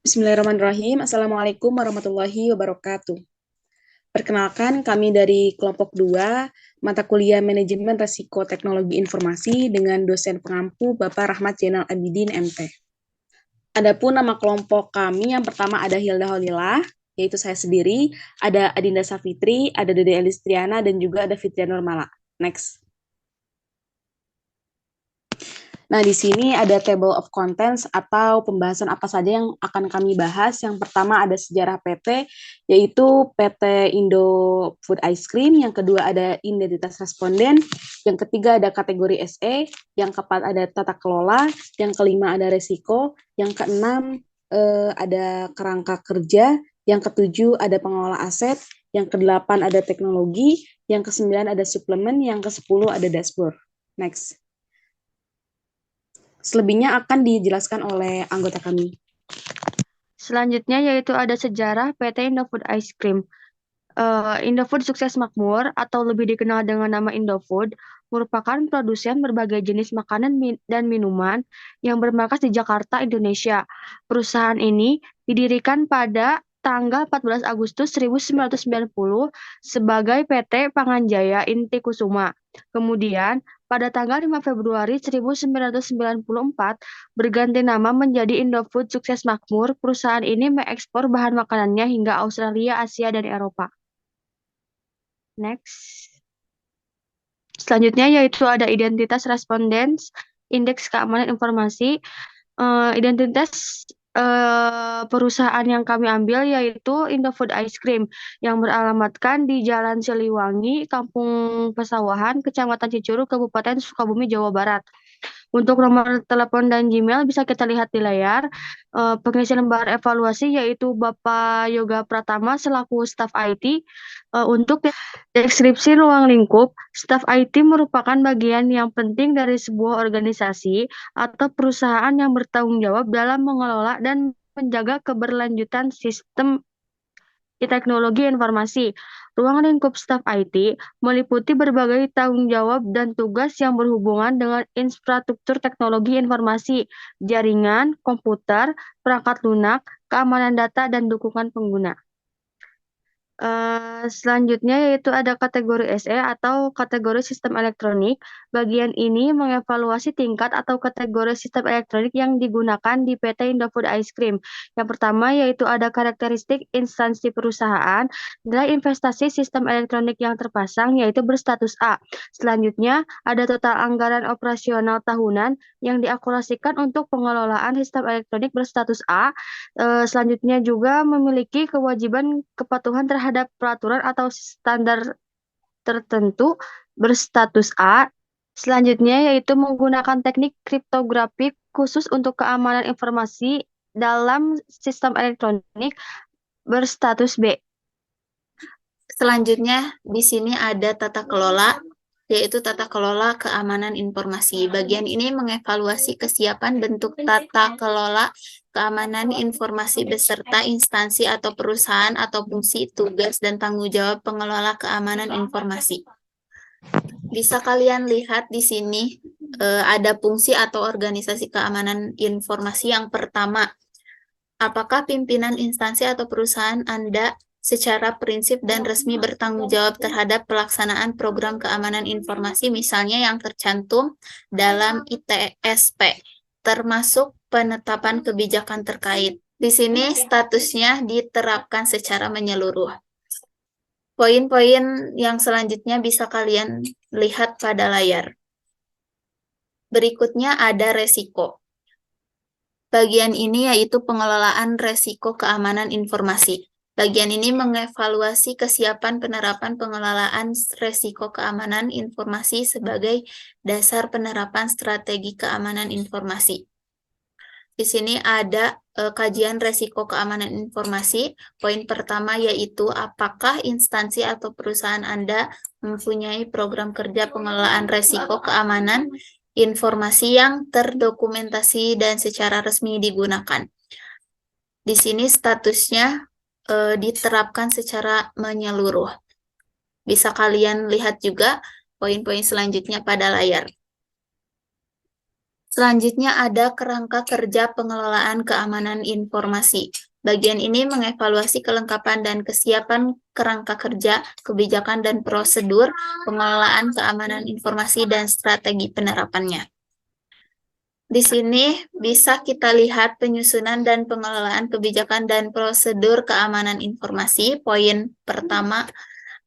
Bismillahirrahmanirrahim. Assalamualaikum warahmatullahi wabarakatuh. Perkenalkan, kami dari kelompok 2, mata kuliah Manajemen Resiko Teknologi Informasi dengan dosen pengampu Bapak Rahmat Zainal Abidin, MT. Adapun nama kelompok kami, yang pertama ada Hilda Holilah, yaitu saya sendiri, ada Adinda Safitri, ada Dede Elistriana, dan juga ada Fitria Nurmala. Next. Nah, di sini ada table of contents atau pembahasan apa saja yang akan kami bahas. Yang pertama ada sejarah PT, yaitu PT Indo Food Ice Cream. Yang kedua ada identitas responden. Yang ketiga ada kategori SE. Yang keempat ada tata kelola. Yang kelima ada resiko. Yang keenam ada kerangka kerja. Yang ketujuh ada pengelola aset. Yang kedelapan ada teknologi. Yang kesembilan ada suplemen. Yang kesepuluh ada dashboard. Next. Selebihnya akan dijelaskan oleh anggota kami. Selanjutnya yaitu ada sejarah PT Indofood Ice Cream. Indofood Sukses Makmur atau lebih dikenal dengan nama Indofood merupakan produsen berbagai jenis makanan dan minuman yang bermarkas di Jakarta, Indonesia. Perusahaan ini didirikan pada tanggal 14 Agustus 1990 sebagai PT Panganjaya Inti Kusuma. Kemudian, pada tanggal 5 Februari 1994, berganti nama menjadi Indofood Sukses Makmur. Perusahaan ini mengekspor bahan makanannya hingga Australia, Asia, dan Eropa. Next. Selanjutnya yaitu ada identitas respondents, indeks keamanan informasi. Identitas perusahaan yang kami ambil yaitu Indofood Ice Cream yang beralamatkan di Jalan Siliwangi, Kampung Pesawahan, Kecamatan Cicurug, Kabupaten Sukabumi, Jawa Barat. Untuk nomor telepon dan Gmail bisa kita lihat di layar. Pengisi lembar evaluasi yaitu Bapak Yoga Pratama selaku staf IT. Untuk deskripsi ruang lingkup, staf IT merupakan bagian yang penting dari sebuah organisasi atau perusahaan yang bertanggung jawab dalam mengelola dan menjaga keberlanjutan sistem teknologi informasi. Ruang lingkup staf IT meliputi berbagai tanggung jawab dan tugas yang berhubungan dengan infrastruktur teknologi informasi, jaringan, komputer, perangkat lunak, keamanan data, dan dukungan pengguna. Selanjutnya yaitu ada kategori SE atau kategori sistem elektronik. Bagian ini mengevaluasi tingkat atau kategori sistem elektronik yang digunakan di PT Indofood Ice Cream. Yang pertama yaitu ada karakteristik instansi perusahaan. Nilai investasi sistem elektronik yang terpasang yaitu berstatus A. Selanjutnya ada total anggaran operasional tahunan yang diakumulasikan untuk pengelolaan sistem elektronik berstatus A. Selanjutnya juga memiliki kewajiban kepatuhan terhadap peraturan atau standar tertentu berstatus A. Selanjutnya yaitu menggunakan teknik kriptografi khusus untuk keamanan informasi dalam sistem elektronik berstatus B. Selanjutnya di sini ada tata kelola, yaitu tata kelola keamanan informasi. Bagian ini mengevaluasi kesiapan bentuk tata kelola keamanan informasi beserta instansi atau perusahaan atau fungsi, tugas, dan tanggung jawab pengelola keamanan informasi. Bisa kalian lihat di sini ada fungsi atau organisasi keamanan informasi yang pertama. Apakah pimpinan instansi atau perusahaan Anda secara prinsip dan resmi bertanggung jawab terhadap pelaksanaan program keamanan informasi, misalnya yang tercantum dalam ITSP, termasuk penetapan kebijakan terkait. Di sini statusnya diterapkan secara menyeluruh. Poin-poin yang selanjutnya bisa kalian lihat pada layar. Berikutnya ada resiko. Bagian ini yaitu pengelolaan resiko keamanan informasi. Bagian ini mengevaluasi kesiapan penerapan pengelolaan resiko keamanan informasi sebagai dasar penerapan strategi keamanan informasi. Di sini ada kajian resiko keamanan informasi. Poin pertama yaitu apakah instansi atau perusahaan Anda mempunyai program kerja pengelolaan resiko keamanan informasi yang terdokumentasi dan secara resmi digunakan. Di sini statusnya diterapkan secara menyeluruh. Bisa kalian lihat juga poin-poin selanjutnya pada layar. Selanjutnya ada kerangka kerja pengelolaan keamanan informasi. Bagian ini mengevaluasi kelengkapan dan kesiapan kerangka kerja, kebijakan dan prosedur pengelolaan keamanan informasi dan strategi penerapannya. Di sini bisa kita lihat penyusunan dan pengelolaan kebijakan dan prosedur keamanan informasi. Poin pertama,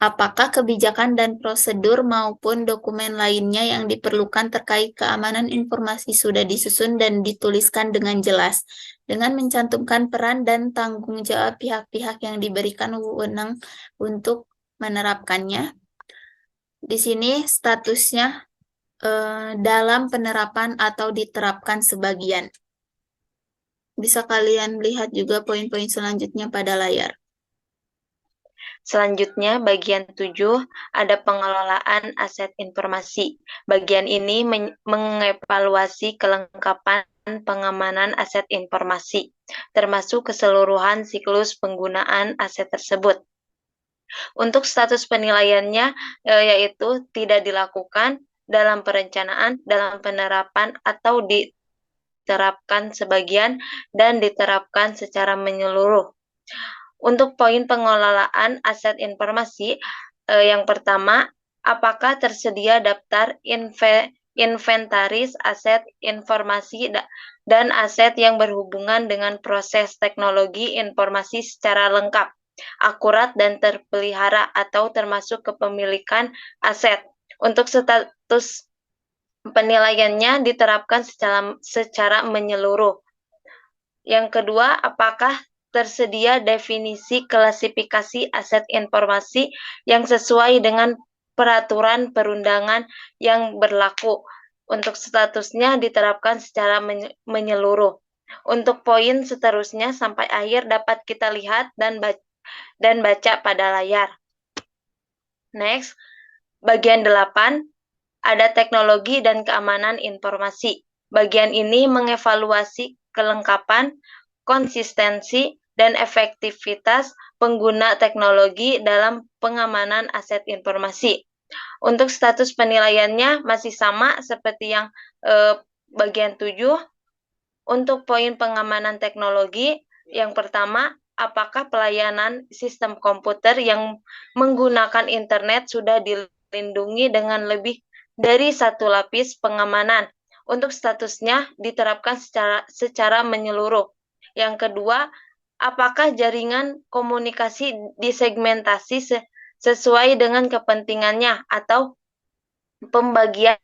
apakah kebijakan dan prosedur maupun dokumen lainnya yang diperlukan terkait keamanan informasi sudah disusun dan dituliskan dengan jelas, dengan mencantumkan peran dan tanggung jawab pihak-pihak yang diberikan wewenang untuk menerapkannya. Di sini statusnya dalam penerapan atau diterapkan sebagian. Bisa kalian lihat juga poin-poin selanjutnya pada layar. Selanjutnya, bagian 7 ada pengelolaan aset informasi. Bagian ini mengevaluasi kelengkapan pengamanan aset informasi, termasuk keseluruhan siklus penggunaan aset tersebut. Untuk status penilaiannya, yaitu tidak dilakukan dalam perencanaan, dalam penerapan, atau diterapkan sebagian, dan diterapkan secara menyeluruh. Untuk poin pengelolaan aset informasi, yang pertama, apakah tersedia daftar inventaris aset informasi dan aset yang berhubungan dengan proses teknologi informasi secara lengkap, akurat, dan terpelihara, atau termasuk kepemilikan aset. Untuk status penilaiannya diterapkan secara menyeluruh. Yang kedua, apakah tersedia definisi klasifikasi aset informasi yang sesuai dengan peraturan perundangan yang berlaku. Untuk statusnya diterapkan secara menyeluruh. Untuk poin seterusnya sampai akhir dapat kita lihat dan baca pada layar. Next, bagian 8 ada teknologi dan keamanan informasi. Bagian ini mengevaluasi kelengkapan, konsistensi, dan efektivitas pengguna teknologi dalam pengamanan aset informasi. Untuk status penilaiannya masih sama seperti yang bagian 7. Untuk poin pengamanan teknologi, yang pertama, apakah pelayanan sistem komputer yang menggunakan internet sudah dilindungi dengan lebih dari satu lapis pengamanan. Untuk statusnya diterapkan secara menyeluruh. Yang kedua, apakah jaringan komunikasi disegmentasi sesuai dengan kepentingannya atau pembagian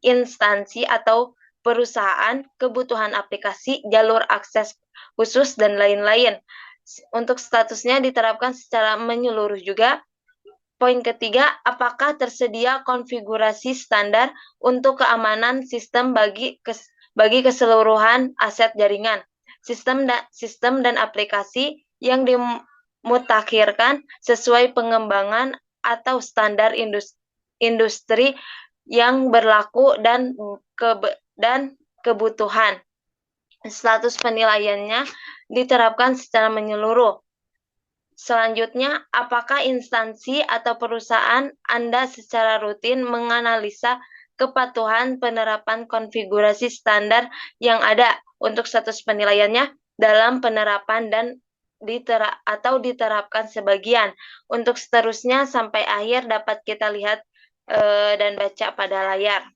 instansi atau perusahaan, kebutuhan aplikasi, jalur akses khusus, dan lain-lain. Untuk statusnya diterapkan secara menyeluruh juga. Poin ketiga, apakah tersedia konfigurasi standar untuk keamanan sistem bagi keseluruhan aset jaringan, sistem dan aplikasi yang dimutakhirkan sesuai pengembangan atau standar industri yang berlaku dan kebutuhan. Status penilaiannya diterapkan secara menyeluruh. Selanjutnya, apakah instansi atau perusahaan Anda secara rutin menganalisa kepatuhan penerapan konfigurasi standar yang ada? Untuk status penilaiannya dalam penerapan dan diterapkan sebagian. Untuk seterusnya sampai akhir dapat kita lihat dan baca pada layar.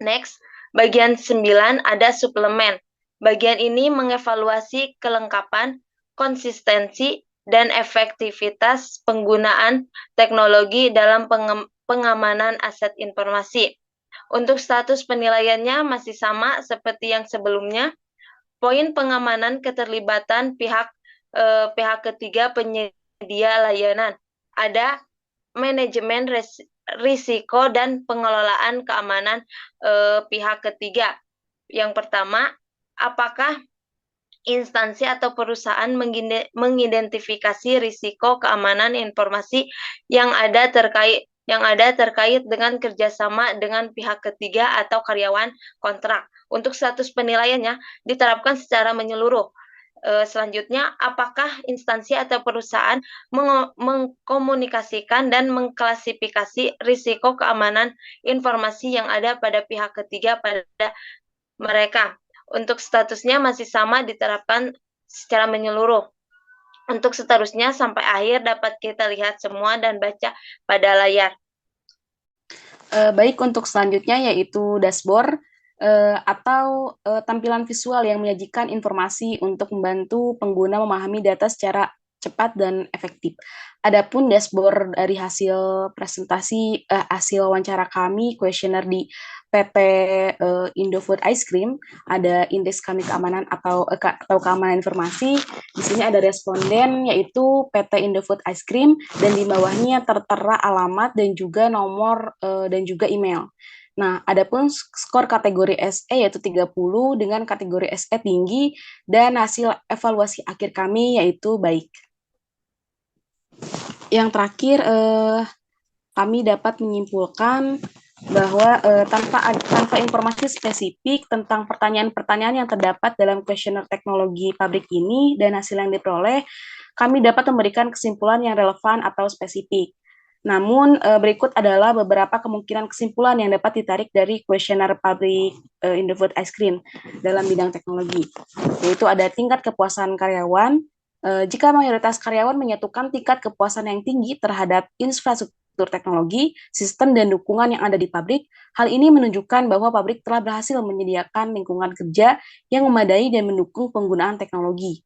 Next, bagian 9 ada suplemen. Bagian ini mengevaluasi kelengkapan, konsistensi, dan efektivitas penggunaan teknologi dalam pengamanan aset informasi. Untuk status penilaiannya masih sama seperti yang sebelumnya. Poin pengamanan keterlibatan pihak ketiga penyedia layanan. Ada manajemen risiko dan pengelolaan keamanan pihak ketiga. Yang pertama, apakah instansi atau perusahaan mengidentifikasi risiko keamanan informasi yang ada terkait dengan kerjasama dengan pihak ketiga atau karyawan kontrak. Untuk status penilaiannya diterapkan secara menyeluruh. Selanjutnya, apakah instansi atau perusahaan mengkomunikasikan dan mengklasifikasi risiko keamanan informasi yang ada pada pihak ketiga pada mereka? Untuk statusnya masih sama, diterapkan secara menyeluruh. Untuk seterusnya sampai akhir dapat kita lihat semua dan baca pada layar. Baik, untuk selanjutnya yaitu dashboard atau tampilan visual yang menyajikan informasi untuk membantu pengguna memahami data secara cepat dan efektif. Adapun dashboard dari hasil presentasi, hasil wawancara kami, kuesioner di PT Indofood Ice Cream, ada indeks kami keamanan atau keamanan informasi. Di sini ada responden yaitu PT Indofood Ice Cream dan di bawahnya tertera alamat dan juga nomor dan juga email. Nah, adapun skor kategori SE yaitu 30 dengan kategori SE tinggi dan hasil evaluasi akhir kami yaitu baik. Yang terakhir, kami dapat menyimpulkan bahwa tanpa informasi spesifik tentang pertanyaan-pertanyaan yang terdapat dalam kuesioner teknologi pabrik ini dan hasil yang diperoleh, kami dapat memberikan kesimpulan yang relevan atau spesifik. Namun, berikut adalah beberapa kemungkinan kesimpulan yang dapat ditarik dari kuesioner pabrik Indofood Ice Cream dalam bidang teknologi, yaitu ada tingkat kepuasan karyawan. Jika mayoritas karyawan menyatukan tingkat kepuasan yang tinggi terhadap infrastruktur teknologi, sistem, dan dukungan yang ada di pabrik, hal ini menunjukkan bahwa pabrik telah berhasil menyediakan lingkungan kerja yang memadai dan mendukung penggunaan teknologi.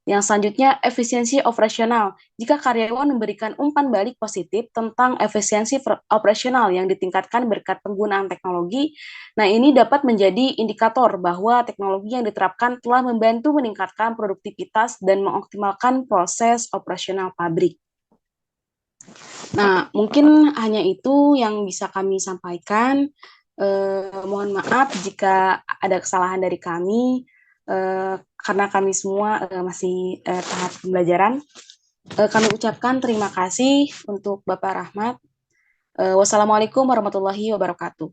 Yang selanjutnya, efisiensi operasional. Jika karyawan memberikan umpan balik positif tentang efisiensi operasional yang ditingkatkan berkat penggunaan teknologi, nah ini dapat menjadi indikator bahwa teknologi yang diterapkan telah membantu meningkatkan produktivitas dan mengoptimalkan proses operasional pabrik. Nah, mungkin hanya itu yang bisa kami sampaikan. Mohon maaf jika ada kesalahan dari kami. Karena kami semua masih tahap pembelajaran. Kami ucapkan terima kasih untuk Bapak Rahmat. Wassalamualaikum warahmatullahi wabarakatuh.